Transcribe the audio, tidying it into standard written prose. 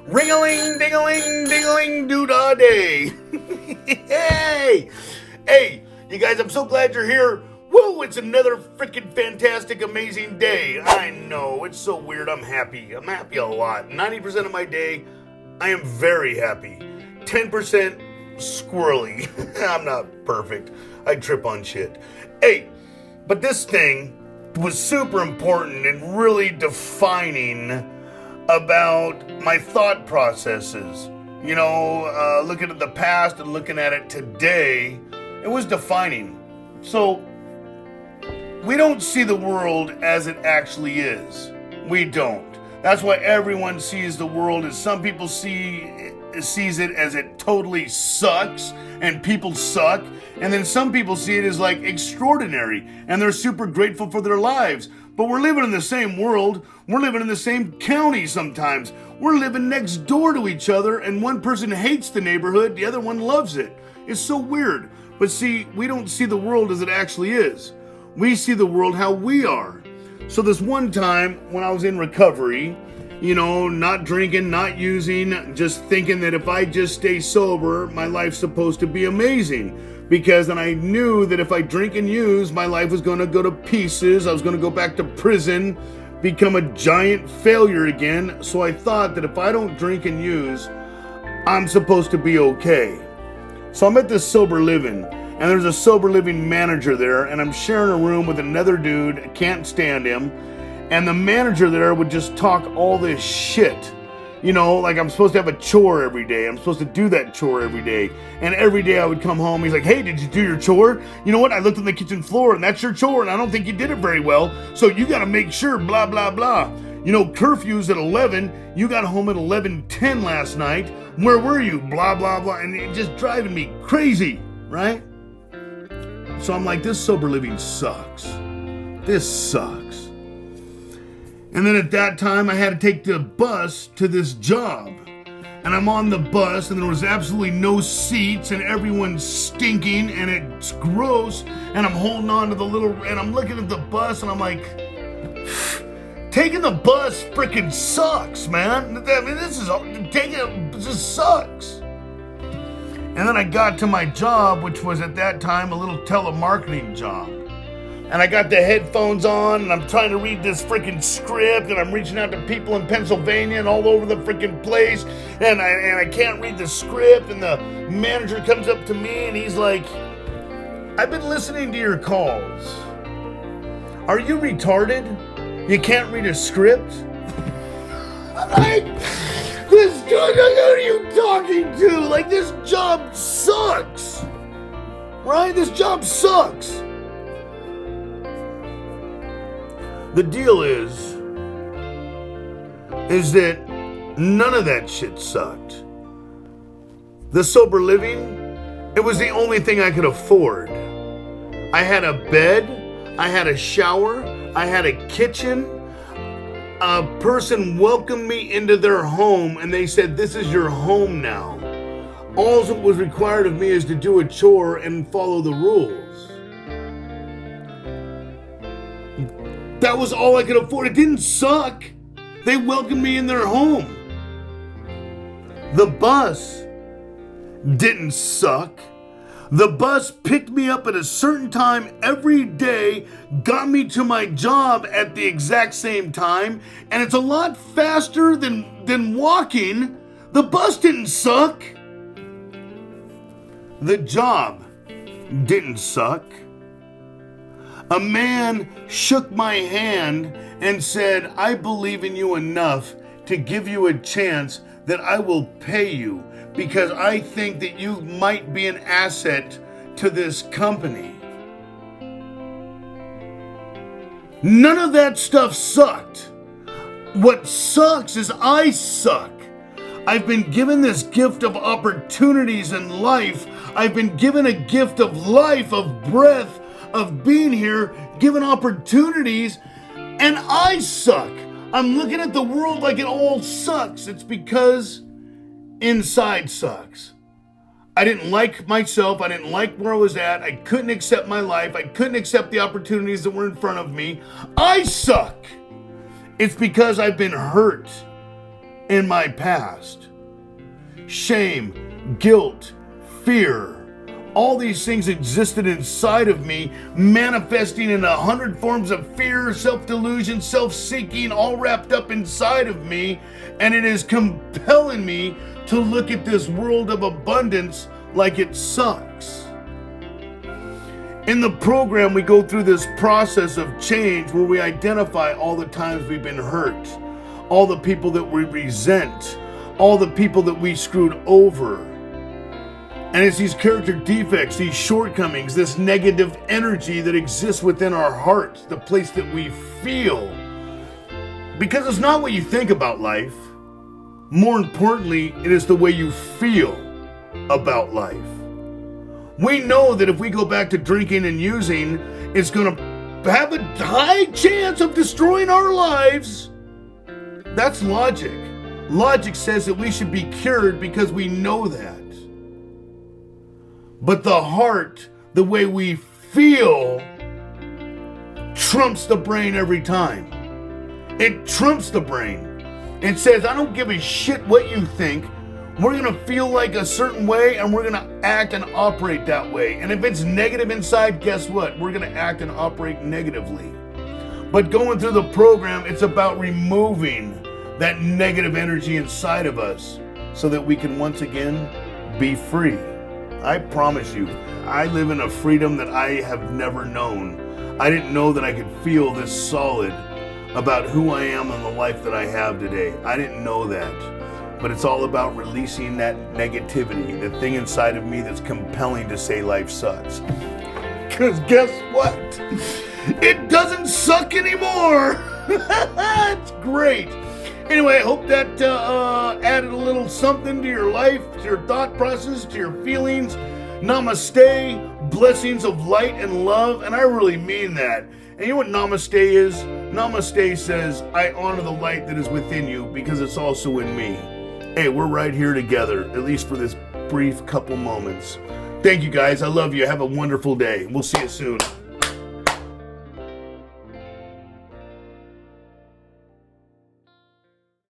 Ring-a-ling, ding-a-ling, ding-a-ling, doo-dah day. Hey, you guys, I'm so glad you're here. Woo, it's another freaking fantastic, amazing day. I know, it's so weird. I'm happy. I'm happy a lot. 90% of my day, I am very happy. 10% squirrely. I'm not perfect. I trip on shit. Hey, but this thing was super important and really defining about my thought processes. You know, looking at the past and looking at it today, it was defining. So, we don't see the world as it actually is. We don't. That's why everyone sees the world as some people sees it as it totally sucks and people suck. And then some people see it as like extraordinary and they're super grateful for their lives. But we're living in the same world. We're living in the same county sometimes. We're living next door to each other and one person hates the neighborhood, the other one loves it. It's so weird. But see, we don't see the world as it actually is. We see the world how we are. So this one time when I was in recovery, you know, not drinking, not using, just thinking that if I just stay sober, my life's supposed to be amazing. Because then I knew that if I drink and use, my life was going to go to pieces. I was going to go back to prison, become a giant failure again. So I thought that if I don't drink and use, I'm supposed to be okay. So I'm at this sober living, and there's a sober living manager there, and I'm sharing a room with another dude. I can't stand him. And the manager there would just talk all this shit. You know, like I'm supposed to have a chore every day. I'm supposed to do that chore every day. And every day I would come home, he's like, hey, did you do your chore? You know what? I looked on the kitchen floor and that's your chore and I don't think you did it very well. So you got to make sure, blah, blah, blah. You know, curfew's at 11. You got home at 11:10 last night. Where were you? Blah, blah, blah. And it just driving me crazy, right? So I'm like, this sober living sucks. This sucks. And then at that time, I had to take the bus to this job. And I'm on the bus, and there was absolutely no seats, and everyone's stinking, and it's gross. And I'm holding on to the little, and I'm looking at the bus, and I'm like, taking the bus freaking sucks, man. I mean, this just sucks. And then I got to my job, which was at that time a little telemarketing job. And I got the headphones on, and I'm trying to read this freaking script, and I'm reaching out to people in Pennsylvania and all over the freaking place, and I can't read the script, and the manager comes up to me, and he's like, I've been listening to your calls. Are you retarded? You can't read a script? I'm like, this guy, who are you talking to? Like, this job sucks. Right? This job sucks. The deal is that none of that shit sucked. The sober living, it was the only thing I could afford. I had a bed, I had a shower, I had a kitchen. A person welcomed me into their home and they said, this is your home now. All that was required of me is to do a chore and follow the rules. That was all I could afford. It didn't suck. They welcomed me in their home. The bus didn't suck. The bus picked me up at a certain time every day, got me to my job at the exact same time, and it's a lot faster than walking. The bus didn't suck. The job didn't suck. A man shook my hand and said, I believe in you enough to give you a chance that I will pay you because I think that you might be an asset to this company. None of that stuff sucked. What sucks is I suck. I've been given this gift of opportunities in life. I've been given a gift of life, of breath, of being here, given opportunities, and I suck. I'm looking at the world like it all sucks. It's because inside sucks. I didn't like myself. I didn't like where I was at. I couldn't accept my life. I couldn't accept the opportunities that were in front of me. I suck. It's because I've been hurt in my past. Shame, guilt, fear, all these things existed inside of me, manifesting in 100 forms of fear, self-delusion, self-seeking, all wrapped up inside of me. And it is compelling me to look at this world of abundance like it sucks. In the program, we go through this process of change where we identify all the times we've been hurt, all the people that we resent, all the people that we screwed over. And it's these character defects, these shortcomings, this negative energy that exists within our hearts, the place that we feel. Because it's not what you think about life. More importantly, it is the way you feel about life. We know that if we go back to drinking and using, it's going to have a high chance of destroying our lives. That's logic. Logic says that we should be cured because we know that. But the heart, the way we feel, trumps the brain every time. It trumps the brain. It says, I don't give a shit what you think. We're going to feel like a certain way and we're going to act and operate that way. And if it's negative inside, guess what? We're going to act and operate negatively. But going through the program, it's about removing that negative energy inside of us so that we can once again be free. I promise you, I live in a freedom that I have never known. I didn't know that I could feel this solid about who I am and the life that I have today. I didn't know that. But it's all about releasing that negativity, the thing inside of me that's compelling to say life sucks. Because guess what? It doesn't suck anymore. It's great. Anyway, I hope that added a little something to your life, to your thought process, to your feelings. Namaste, blessings of light and love, and I really mean that. And you know what namaste is? Namaste says, I honor the light that is within you because it's also in me. Hey, we're right here together, at least for this brief couple moments. Thank you guys. I love you. Have a wonderful day. We'll see you soon.